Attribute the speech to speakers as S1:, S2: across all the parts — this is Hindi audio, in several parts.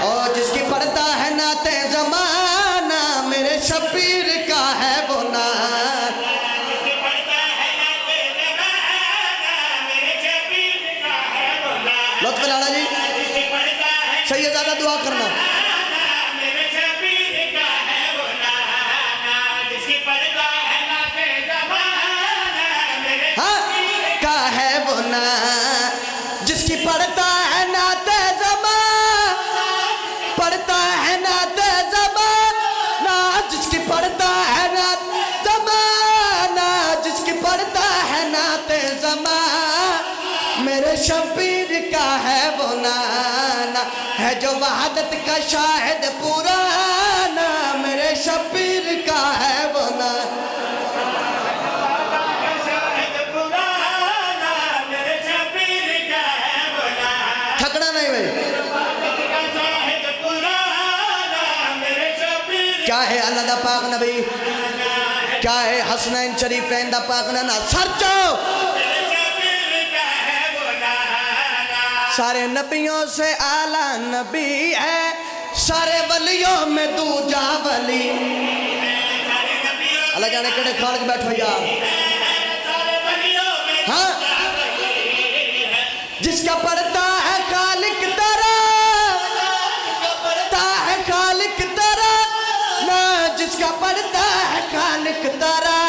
S1: और जिसकी पढ़ता है नाते ज़माना मेरे शबीर का है वो नात। लुत्फ़ लाला जी सही है, ज़्यादा दुआ करना। हाँ का है वो नात जिसकी पढ़ता है नाते ज़माना, पढ़ता है नाते ज़माना, जिसकी पढ़ता है नाते ज़माना, जिसकी पढ़ता है नाते ज़माना मेरे शबीर का है वो नाना, है जो वहादत का शाहिद पुराना मेरे शबीर का है वो नाना। थकना नहीं भाई। क्या है अल्लाह दा पाक नबी, क्या है हसनैन शरीफैन दा पाक ना सरचो। सारे नबियों से आला नबी है, सारे वलियों में दूजा वली। अल्लाह जाने केड़े खाल के बैठो यार। हाँ जिसका पढ़ता है खालिक तरह, पढ़ता है खालिक तरह ना, जिसका पढ़ता है खालिक तरह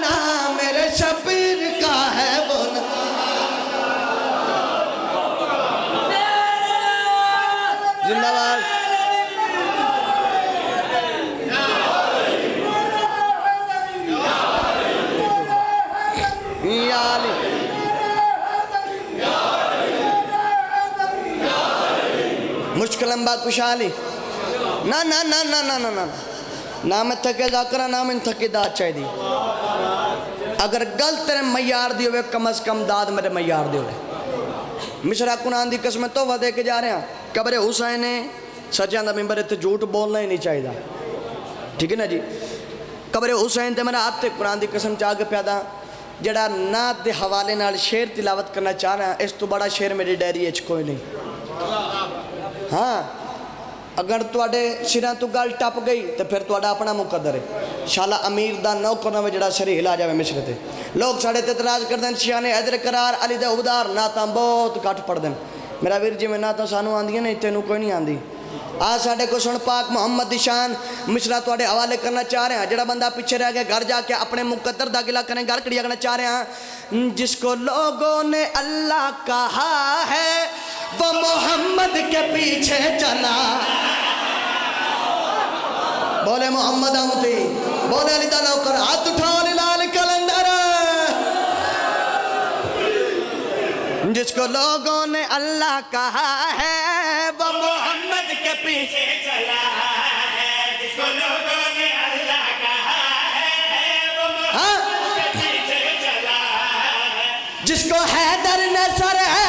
S1: ना मेरे शबीर का है वो ना। जिंदाबाद। मुश्किल लंबा खुशहाली ना ना ना ना ना ना ना ना मैं थकेदा करा ना मैं थकेदार चाहिए। अगर गलत तेरे मैयार दी होवे कम अज कम दाद मेरे मैयार दी होवे। मिसरा कुरान दी कसम तोहफा दे के जा रहे हैं। कब्र हुसैन ने सच्चा दा मिंबर इत्थे झूठ बोलना ही नहीं चाहिए, ठीक है ना जी। कब्र हुसैन ते मेरा हाथ कुरान दी कसम चाह के प्यादा जड़ा नात दे हवाले नाल शेर तिलावत करना चाह रहा, इस तो बड़ा शेर मेरी डायरी कोई नहीं। हाँ अगर तुहाडे सिरां तो गल टप गई तो फिर तुहाडा अपना मुकद्दर है। शाला अमीर दा नौकर में जड़ा सिर हिला जाए मिसरे ते। लोग साढ़े ते इतराज करते हैं शियाने हैदर करार अली दे उबदार नातां बहुत घट पढ़ते हैं। मेरा वीर जी में नातां सानू आंदियां नहीं, तेनू कोई नहीं आंदी। आज साढ़े को सुन पाक मोहम्मद दी शान मिसरा तुहाडे हवाले करना चाह रहे हैं। जड़ा बंदा पीछे रह गया घर जाके अपने मुकद्दर दा गिला करें, घर कड़िया करना चाह रहे हैं। जिसको लोगों ने अल्लाह कहा है वो मोहम्मद के पीछे चला। बोले मोहम्मद अमती, बोले अली दा नौकर, हाथ उठाओ लाल कलंदर। जिसको लोगों ने अल्लाह कहा है वो मोहम्मद के पीछे चला है। जिसको लोगों ने अल्लाह कहा है वो मोहम्मद के पीछे चला है। जिसको हैदर ने सर है